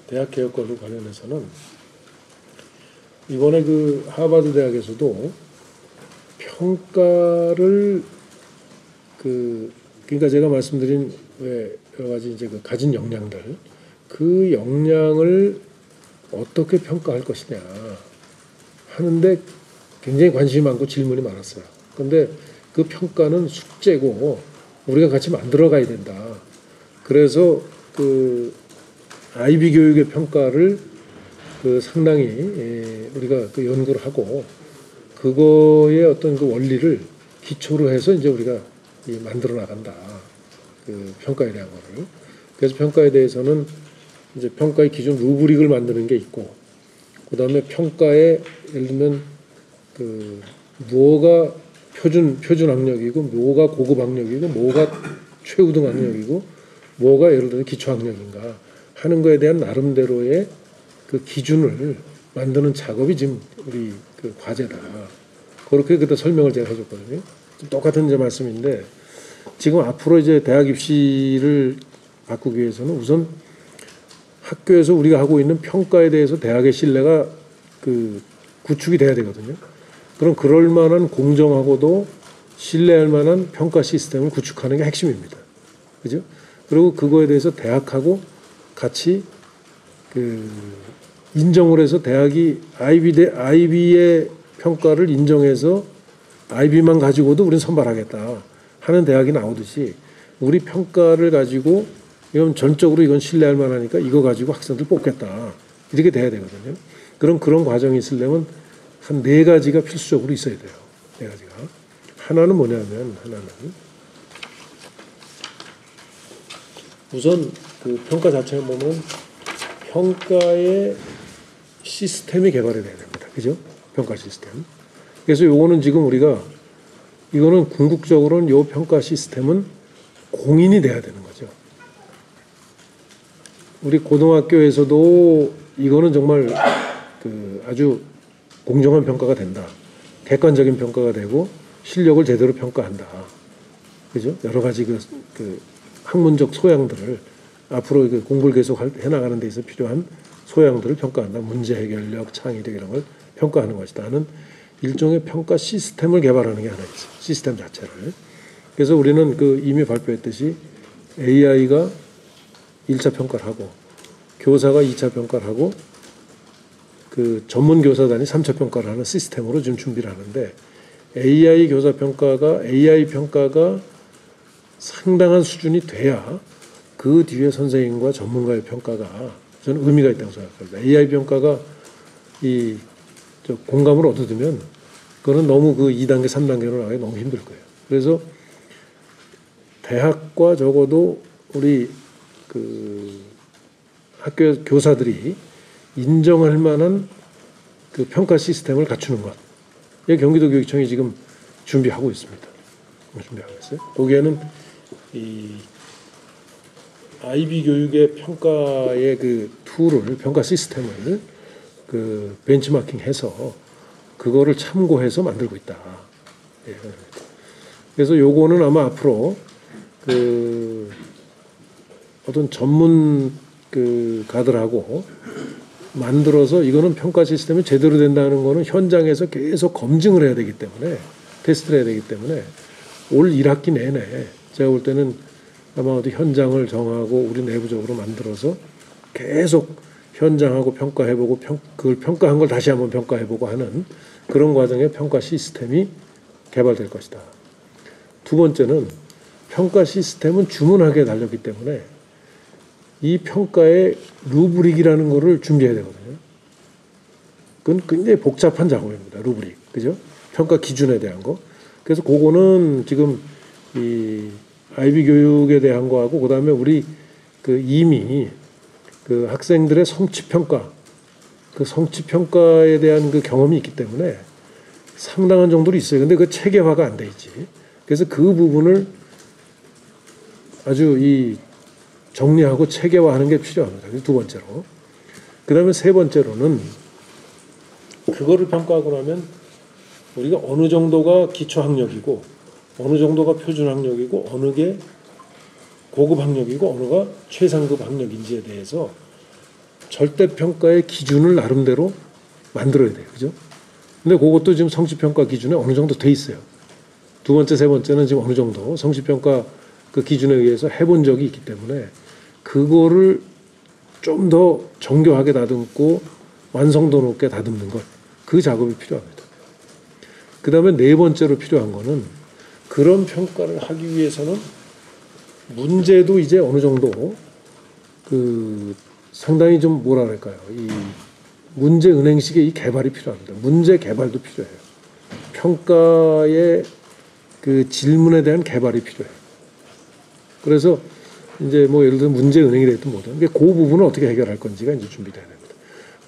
대학 개혁과 관련해서는 이번에 그 하버드 대학에서도 평가를 그러니까 제가 말씀드린 왜 여러 가지 이제 그 가진 역량들 그 역량을 어떻게 평가할 것이냐 하는데 굉장히 관심이 많고 질문이 많았어요. 그런데 그 평가는 숙제고 우리가 같이 만들어 가야 된다. 그래서 그 아이비 교육의 평가를 그 상당히 우리가 그 연구를 하고 그거의 어떤 그 원리를 기초로 해서 이제 우리가 만들어 나간다. 그 평가에 대한 거를. 그래서 평가에 대해서는 이제 평가의 기준 루브릭을 만드는 게 있고, 그 다음에 평가에 예를 들면 그 뭐가 표준 학력이고, 뭐가 고급 학력이고, 뭐가 최우등 학력이고, 뭐가 예를 들어 기초 학력인가 하는 거에 대한 나름대로의 그 기준을 만드는 작업이 지금 우리 그 과제다. 그렇게 그때 설명을 제가 해줬거든요. 똑같은 이제 말씀인데 지금 앞으로 이제 대학 입시를 바꾸기 위해서는 우선 학교에서 우리가 하고 있는 평가에 대해서 대학의 신뢰가 그 구축이 돼야 되거든요. 그럼 그럴 만한 공정하고도 신뢰할 만한 평가 시스템을 구축하는 게 핵심입니다. 그죠? 그리고 그거에 대해서 대학하고 같이 그 인정을 해서 대학이 아이비의 평가를 인정해서 아이비만 가지고도 우리는 선발하겠다 하는 대학이 나오듯이 우리 평가를 가지고 이건 전적으로 이건 신뢰할 만하니까 이거 가지고 학생들 뽑겠다 이렇게 돼야 되거든요. 그런 과정이 있으려면 한 4가지가 필수적으로 있어야 돼요. 4가지가. 하나는 뭐냐면 우선 그 평가 자체에 보면 평가의 시스템이 개발이 돼야 됩니다. 그죠? 평가 시스템. 그래서 요거는 지금 우리가 이거는 궁극적으로는 요 평가 시스템은 공인이 돼야 되는 거죠. 우리 고등학교에서도 이거는 정말 그 아주 공정한 평가가 된다. 객관적인 평가가 되고 실력을 제대로 평가한다. 그죠? 여러 가지 그 학문적 소양들을 앞으로 그 공부를 계속 해나가는 데 있어서 필요한 소양들을 평가한다. 문제 해결력, 창의력 이런 걸 평가하는 것이다 하는 일종의 평가 시스템을 개발하는 게 하나 있어요. 시스템 자체를. 그래서 우리는 그 이미 발표했듯이 AI가 1차 평가를 하고 교사가 2차 평가를 하고 그 전문 교사단이 3차 평가를 하는 시스템으로 지금 준비를 하는데 AI 평가가 상당한 수준이 돼야 그 뒤에 선생님과 전문가의 평가가 저는 의미가 있다고 생각합니다. AI 평가가 공감을 얻어두면 그거는 너무 그 2단계, 3단계로 나가기 너무 힘들 거예요. 그래서 대학과 적어도 우리 그 학교 교사들이 인정할 만한 그 평가 시스템을 갖추는 것. 이 경기도 교육청이 지금 준비하고 있습니다. 준비하고 있어요. 거기에는 이 아이비 교육의 평가의 그 툴을 평가 시스템을 그 벤치마킹해서 그거를 참고해서 만들고 있다. 예. 그래서 요거는 아마 앞으로 그 어떤 전문 그 가들하고 만들어서 이거는 평가 시스템이 제대로 된다는 거는 현장에서 계속 검증을 해야 되기 때문에 테스트를 해야 되기 때문에 올 1학기 내내 제가 볼 때는 아마 어디 현장을 정하고 우리 내부적으로 만들어서 계속 현장하고 평가해보고 그걸 평가한 걸 다시 한번 평가해보고 하는 그런 과정의 평가 시스템이 개발될 것이다. 두 번째는 평가 시스템은 주문하게 달렸기 때문에 이 평가의 루브릭이라는 거를 준비해야 되거든요. 그건 굉장히 복잡한 작업입니다. 루브릭. 그죠? 평가 기준에 대한 거. 그래서 그거는 지금 이 아이비 교육에 대한 거하고 그다음에 우리 그 이미 그 학생들의 성취평가 그 성취평가에 대한 그 경험이 있기 때문에 상당한 정도로 있어요. 근데 그 체계화가 안 돼 있지. 그래서 그 부분을 아주 정리하고 체계화하는 게 필요합니다. 두 번째로. 그 다음에 세 번째로는 그거를 평가하고 나면 우리가 어느 정도가 기초학력이고 어느 정도가 표준학력이고 어느 게 고급 학력이고 어느가 최상급 학력인지에 대해서 절대평가의 기준을 나름대로 만들어야 돼요. 그죠? 근데 그것도 지금 성취평가 기준에 어느 정도 돼 있어요. 두 번째, 세 번째는 지금 어느 정도 성취평가 그 기준에 의해서 해본 적이 있기 때문에 그거를 좀 더 정교하게 다듬고 완성도 높게 다듬는 것, 그 작업이 필요합니다. 그 다음에 네 번째로 필요한 거는 그런 평가를 하기 위해서는 문제도 이제 어느 정도 그 상당히 좀 뭐라 그럴까요? 이 문제 은행식의 이 개발이 필요합니다. 문제 개발도 필요해요. 평가의 그 질문에 대한 개발이 필요해요. 그래서 이제 뭐 예를 들어 문제 은행이 됐든 뭐든 그 부분을 어떻게 해결할 건지가 이제 준비돼야 됩니다.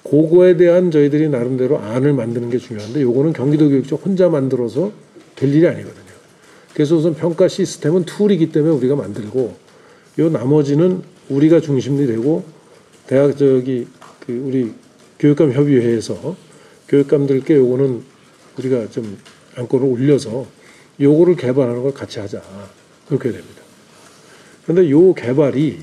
그거에 대한 저희들이 나름대로 안을 만드는 게 중요한데 요거는 경기도교육청 혼자 만들어서 될 일이 아니거든요. 그래서 우선 평가 시스템은 툴이기 때문에 우리가 만들고 요 나머지는 우리가 중심이 되고 대학 그 우리 교육감 협의회에서 교육감들께 요거는 우리가 좀 안건을 올려서 요거를 개발하는 걸 같이 하자. 그렇게 됩니다. 그런데 요 개발이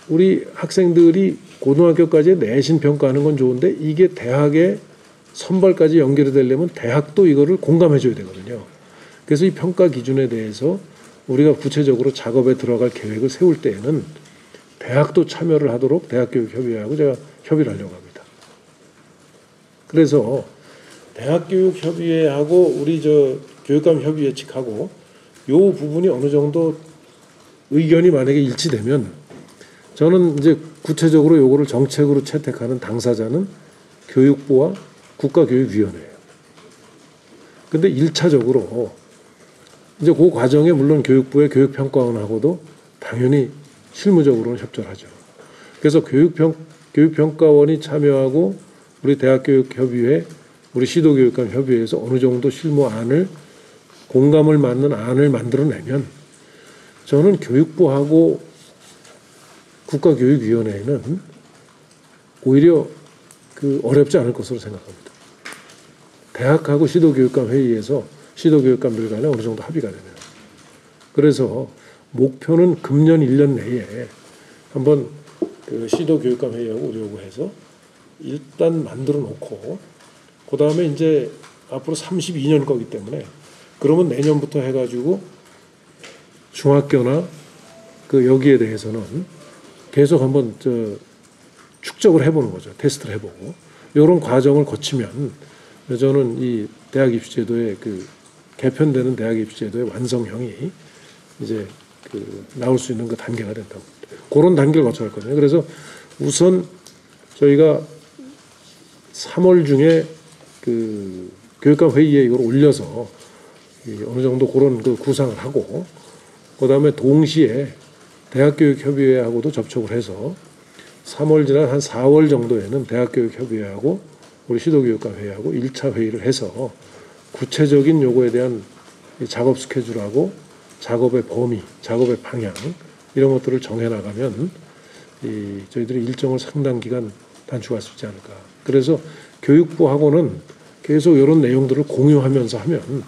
우리 학생들이 고등학교까지 내신 평가하는 건 좋은데 이게 대학의 선발까지 연결이 되려면 대학도 이거를 공감해 줘야 되거든요. 그래서 이 평가 기준에 대해서 우리가 구체적으로 작업에 들어갈 계획을 세울 때에는 대학도 참여를 하도록 대학교육협의회하고 제가 협의를 하려고 합니다. 그래서 대학교육협의회하고 우리 교육감협의회 측하고 요 부분이 어느 정도 의견이 만약에 일치되면 저는 이제 구체적으로 요거를 정책으로 채택하는 당사자는 교육부와 국가교육위원회예요. 근데 1차적으로 이제 그 과정에 물론 교육부의 교육평가원하고도 당연히 실무적으로는 협조를 하죠. 그래서 교육평가원이 참여하고 우리 대학교육협의회, 우리 시도교육감협의회에서 어느 정도 실무안을 공감을 맞는 안을 만들어내면 저는 교육부하고 국가교육위원회는 오히려 어렵지 않을 것으로 생각합니다. 대학하고 시도교육감회의에서 시도교육감들 간에 어느 정도 합의가 되면. 그래서 목표는 금년 1년 내에 한번 시도교육감회의하고 우리하고 해서 일단 만들어 놓고 그 다음에 이제 앞으로 32년 거기 때문에 그러면 내년부터 해가지고 중학교나 여기에 대해서는 계속 한번 축적을 해보는 거죠. 테스트를 해보고 이런 과정을 거치면 저는 이 대학 입시제도의 개편되는 대학 입시제도의 완성형이 이제 나올 수 있는 그 단계가 된다고 그런 단계를 거쳐갈 거든요. 그래서 우선 저희가 3월 중에 교육감 회의에 이걸 올려서 어느 정도 그런 구상을 하고 그 다음에 동시에 대학교육협의회하고도 접촉을 해서 3월 지난 한 4월 정도에는 대학교육협의회하고 우리 시도교육감회의하고 1차 회의를 해서 구체적인 요거에 대한 작업 스케줄하고 작업의 범위, 작업의 방향 이런 것들을 정해나가면 저희들이 일정을 상당 기간 단축할 수 있지 않을까. 그래서 교육부하고는 계속 이런 내용들을 공유하면서 하면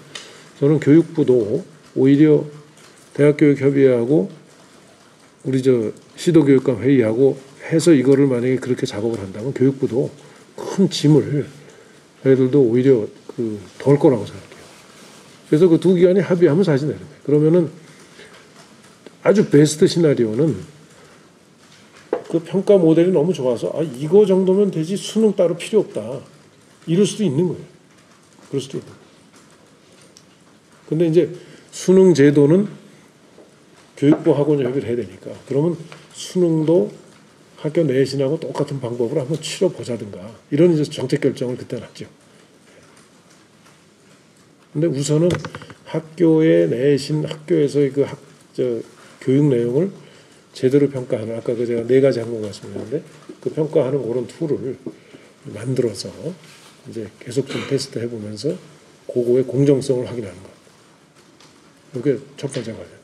저는 교육부도 오히려 대학교육협의회하고 우리 시도교육감 회의하고 해서 이거를 만약에 그렇게 작업을 한다면 교육부도 큰 짐을 저희들도 오히려 덜 거라고 생각해요. 그래서 그 두 기관이 합의하면 사실 되는 거예요. 그러면은 아주 베스트 시나리오는 그 평가 모델이 너무 좋아서 이거 정도면 되지 수능 따로 필요 없다. 이럴 수도 있는 거예요. 그럴 수도 있는 거예요. 근데 이제 수능 제도는 교육부하고 협의를 해야 되니까 그러면 수능도 학교 내신하고 똑같은 방법으로 한번 치러보자든가 이런 이제 정책 결정을 그때 났죠. 근데 우선은 학교의 내신, 학교에서의 교육 내용을 제대로 평가하는 아까 제가 4가지 한 거 말씀드렸는데 그 평가하는 그런 툴을 만들어서 이제 계속 좀 테스트 해보면서 그거의 공정성을 확인하는 것. 이게 첫 번째 과제.